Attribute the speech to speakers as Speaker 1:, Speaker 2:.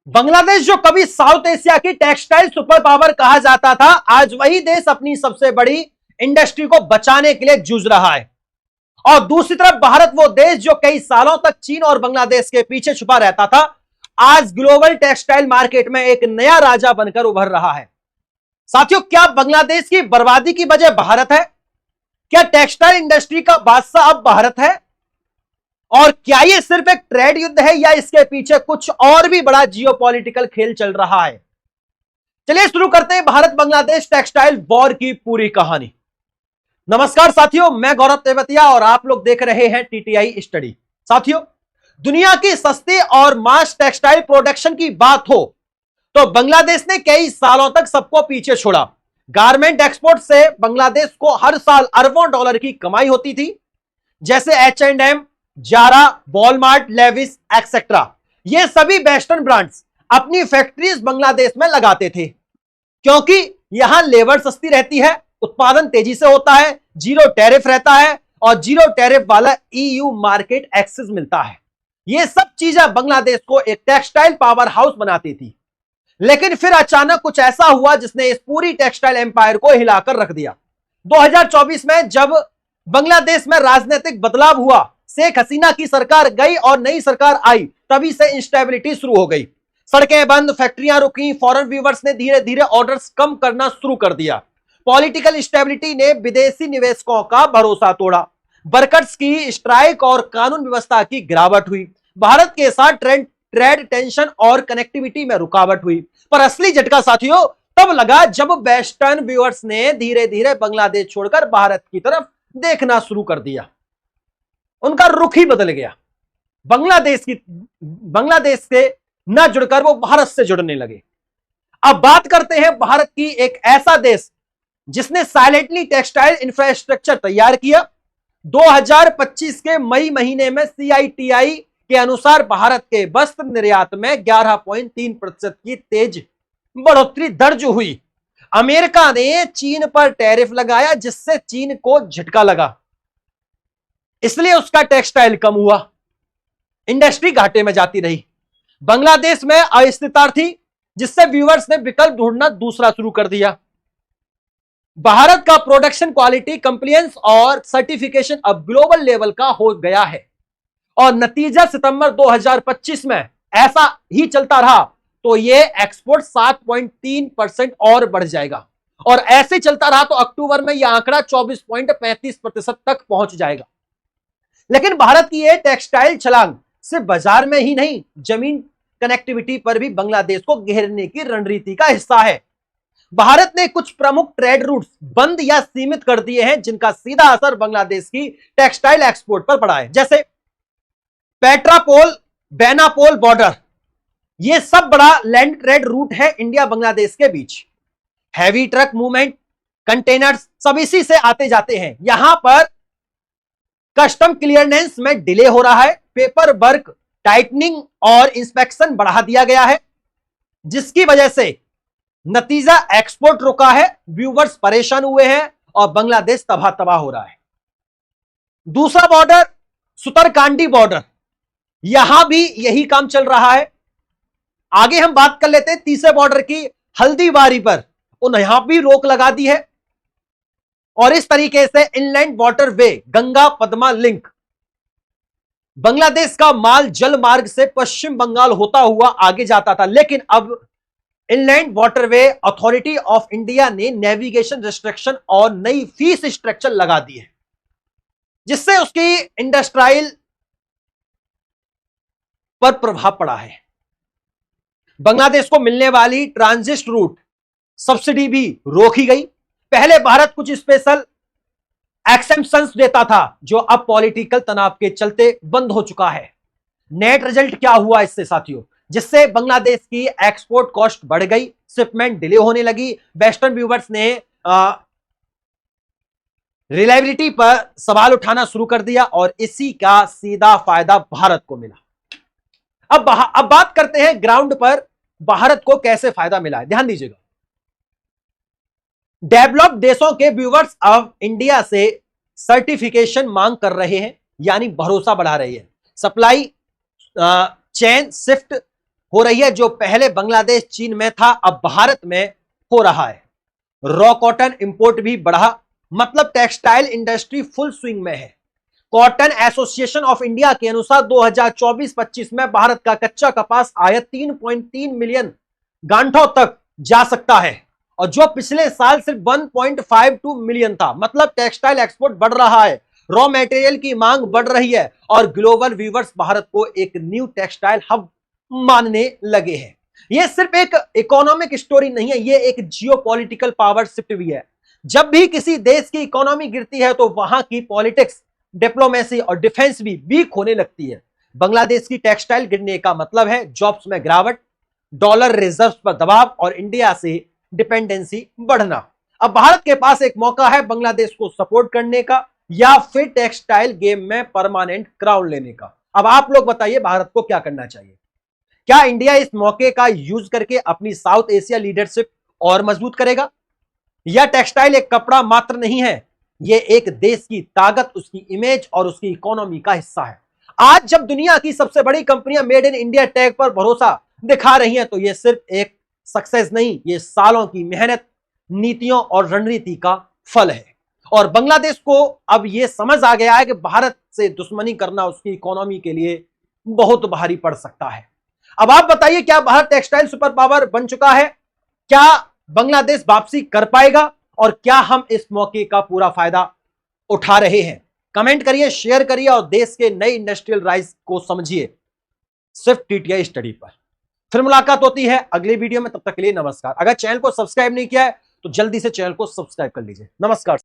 Speaker 1: बांग्लादेश जो कभी south Asia की टेक्सटाइल सुपर पावर कहा जाता था, आज वही देश अपनी सबसे बड़ी इंडस्ट्री को बचाने के लिए जूझ रहा है। और दूसरी तरफ भारत, वो देश जो कई सालों तक चीन और बांग्लादेश के पीछे छुपा रहता था, आज ग्लोबल टेक्सटाइल मार्केट में एक नया राजा बनकर उभर रहा है। साथियों, क्या बांग्लादेश की बर्बादी की वजह भारत है? क्या टेक्सटाइल इंडस्ट्री का बादशाह अब भारत है? और क्या ये सिर्फ एक ट्रेड युद्ध है या इसके पीछे कुछ और भी बड़ा जियोपॉलिटिकल खेल चल रहा है? चलिए शुरू करते हैं भारत बांग्लादेश टेक्सटाइल वॉर की पूरी कहानी। नमस्कार साथियों, मैं गौरव तेवतिया और आप लोग देख रहे हैं टीटीआई स्टडी। साथियों, दुनिया की सस्ती और मास टेक्सटाइल प्रोडक्शन की बात हो तो बांग्लादेश ने कई सालों तक सबको पीछे छोड़ा। गारमेंट एक्सपोर्ट से बांग्लादेश को हर साल अरबों डॉलर की कमाई होती थी, जैसे H&M, Zara, Walmart, Levi's etcetera. ये सभी वेस्टर्न ब्रांड्स अपनी फैक्ट्रीज बांग्लादेश में लगाते थे, क्योंकि यहां लेबर सस्ती रहती है, उत्पादन तेजी से होता है, जीरो टैरिफ रहता है और जीरो टैरिफ वाला EU मार्केट एक्सेस मिलता है। ये सब चीजें बांग्लादेश को एक टेक्सटाइल पावर हाउस बनाती थी। लेकिन फिर अचानक कुछ ऐसा हुआ जिसने इस पूरी टेक्सटाइल एम्पायर को हिलाकर रख दिया। 2024 में जब बांग्लादेश में राजनीतिक बदलाव हुआ, शेख हसीना की सरकार गई और नई सरकार आई, तभी से इंस्टेबिलिटी शुरू हो गई। सड़कें बंद, फैक्ट्रियां रुकी, फॉरेन व्यूवर्स ने धीरे धीरे ऑर्डर्स कम करना शुरू कर दिया। पॉलिटिकल इंस्टेबिलिटी ने विदेशी निवेशकों का भरोसा तोड़ा। वर्कर्स की स्ट्राइक और कानून व्यवस्था की गिरावट हुई। भारत के साथ ट्रेड टेंशन और कनेक्टिविटी में रुकावट हुई। पर असली झटका साथियों तब लगा जब वेस्टर्न व्यूअर्स ने धीरे धीरे बांग्लादेश छोड़कर भारत की तरफ देखना शुरू कर दिया। उनका रुख ही बदल गया। बांग्लादेश से न जुड़कर वो भारत से जुड़ने लगे। अब बात करते हैं भारत की एक ऐसा देश जिसने साइलेंटली टेक्सटाइल इंफ्रास्ट्रक्चर तैयार किया। 2025 के मई महीने में CITI के अनुसार भारत के वस्त्र निर्यात में 11.3% की तेज बढ़ोतरी दर्ज हुई। अमेरिका ने चीन पर टैरिफ लगाया, जिससे चीन को झटका लगा, इसलिए उसका टेक्सटाइल कम हुआ, इंडस्ट्री घाटे में जाती रही। बांग्लादेश में अस्थिरता थी, जिससे व्यूअर्स ने विकल्प ढूंढना दूसरा शुरू कर दिया। भारत का प्रोडक्शन क्वालिटी, कंप्लायंस और सर्टिफिकेशन अब ग्लोबल लेवल का हो गया है और नतीजा सितंबर 2025 में ऐसा ही चलता रहा तो ये एक्सपोर्ट 7.3% और बढ़ जाएगा और ऐसे चलता रहा तो अक्टूबर में यह आंकड़ा 24.35% तक पहुंच जाएगा। लेकिन भारत की यह टेक्सटाइल छलांग सिर्फ बाजार में ही नहीं, जमीन कनेक्टिविटी पर भी बांग्लादेश को घेरने की रणनीति का हिस्सा है। भारत ने कुछ प्रमुख ट्रेड रूट्स बंद या सीमित कर दिए हैं, जिनका सीधा असर बांग्लादेश की टेक्सटाइल एक्सपोर्ट पर पड़ा है, जैसे पेट्रापोल, बेनापोल बॉर्डर। यह सब बड़ा लैंड ट्रेड रूट है इंडिया बांग्लादेश के बीच। हैवी ट्रक मूवमेंट, कंटेनर्स सब इसी से आते जाते हैं। यहां पर कस्टम क्लियरेंस में डिले हो रहा है, पेपर वर्क टाइटनिंग और इंस्पेक्शन बढ़ा दिया गया है, जिसकी वजह से नतीजा एक्सपोर्ट रुका है, व्यूवर्स परेशान हुए हैं और बांग्लादेश तबाह हो रहा है। दूसरा बॉर्डर सुतरकांडी बॉर्डर, यहां भी यही काम चल रहा है। आगे हम बात कर लेते हैं तीसरे बॉर्डर की, हल्दीबारी पर उन्हें यहां भी रोक लगा दी है। और इस तरीके से inland water way, Ganga Padma link, Bangladesh का माल जल मार्ग से पश्चिम बंगाल होता हुआ आगे जाता था, लेकिन अब inland waterway authority of India ने नेविगेशन रिस्ट्रिक्शन और नई फीस स्ट्रक्चर लगा दी है, जिससे उसकी इंडस्ट्रियल पर प्रभाव पड़ा है। बांग्लादेश को मिलने वाली ट्रांजिट रूट सब्सिडी भी रोकी गई। पहले भारत कुछ स्पेशल एक्सेम्पशंस देता था, जो अब पॉलिटिकल तनाव के चलते बंद हो चुका है। नेट रिजल्ट क्या हुआ इससे साथियों, जिससे बांग्लादेश की एक्सपोर्ट कॉस्ट बढ़ गई, शिपमेंट डिले होने लगी। वेस्टर्न व्यूवर्स ने रिलायबिलिटी पर सवाल उठाना शुरू कर दिया और इसी का सीधा फायदा भारत को मिला। अब बात करते हैं ग्राउंड पर भारत को कैसे फायदा मिला है। ध्यान दीजिएगा, डेवलप्ड देशों के व्यूवर्स अब इंडिया से सर्टिफिकेशन मांग कर रहे हैं, यानी भरोसा बढ़ा रही है। सप्लाई चेन शिफ्ट हो रही है। जो पहले बांग्लादेश चीन में था, अब भारत में हो रहा है। रॉ कॉटन इंपोर्ट भी बढ़ा, मतलब टेक्सटाइल इंडस्ट्री फुल स्विंग में है। कॉटन एसोसिएशन ऑफ इंडिया के अनुसार 2024-25 में भारत का कच्चा कपास आयात 3.3 मिलियन गांठों तक जा सकता है, और जो पिछले साल सिर्फ 1.52 मिलियन था। मतलब टेक्सटाइल एक्सपोर्ट बढ़ रहा है, रॉ मटेरियल की मांग बढ़ रही है, और ग्लोबल व्यूवर्स भारत को एक न्यू टेक्सटाइल हब मानने लगे हैं। यह सिर्फ एक इकोनॉमिक स्टोरी नहीं है, यह एक जियोपॉलिटिकल पावर शिफ्ट भी है। जब भी किसी देश की इकोनॉमी गिरती है तो वहां की पॉलिटिक्स, डिप्लोमेसी और डिफेंस भी वीक होने लगती है। बांग्लादेश की टेक्सटाइल गिरने का मतलब है जॉब्स में गिरावट, डॉलर रिजर्व पर दबाव और इंडिया से डिपेंडेंसी बढ़ना। अब भारत के पास एक मौका है बांग्लादेश को सपोर्ट करने का, या फिर टेक्सटाइल गेम में परमानेंट क्राउन लेने का। अब आप लोग बताइए, भारत को क्या करना चाहिए? क्या इंडिया इस मौके का यूज करके अपनी साउथ एशिया लीडरशिप और मजबूत करेगा, या टेक्सटाइल एक कपड़ा मात्र नहीं है, यह एक देश की ताकत, उसकी इमेज और उसकी इकोनॉमी का हिस्सा है। आज जब दुनिया की सबसे बड़ी कंपनियां मेड इन इंडिया टैग पर भरोसा दिखा रही हैं, तो यह सिर्फ एक सक्सेस नहीं, यह सालों की मेहनत, नीतियों और रणनीति का फल है। और बांग्लादेश को अब यह समझ आ गया है कि भारत से दुश्मनी करना उसकी इकोनॉमी के लिए बहुत भारी पड़ सकता है। अब आप बताइए, क्या भारत टेक्सटाइल सुपर पावर बन चुका है? क्या बांग्लादेश वापसी कर पाएगा, और क्या हम इस मौके का पूरा फायदा उठा रहे हैं? कमेंट करिए, शेयर करिए और देश के नए इंडस्ट्रियल राइज को समझिए सिर्फ टीटीआई स्टडी पर। फिर मुलाकात होती है अगले वीडियो में, तब तक के लिए नमस्कार। अगर चैनल को सब्सक्राइब नहीं किया है तो जल्दी से चैनल को सब्सक्राइब कर लीजिए। नमस्कार।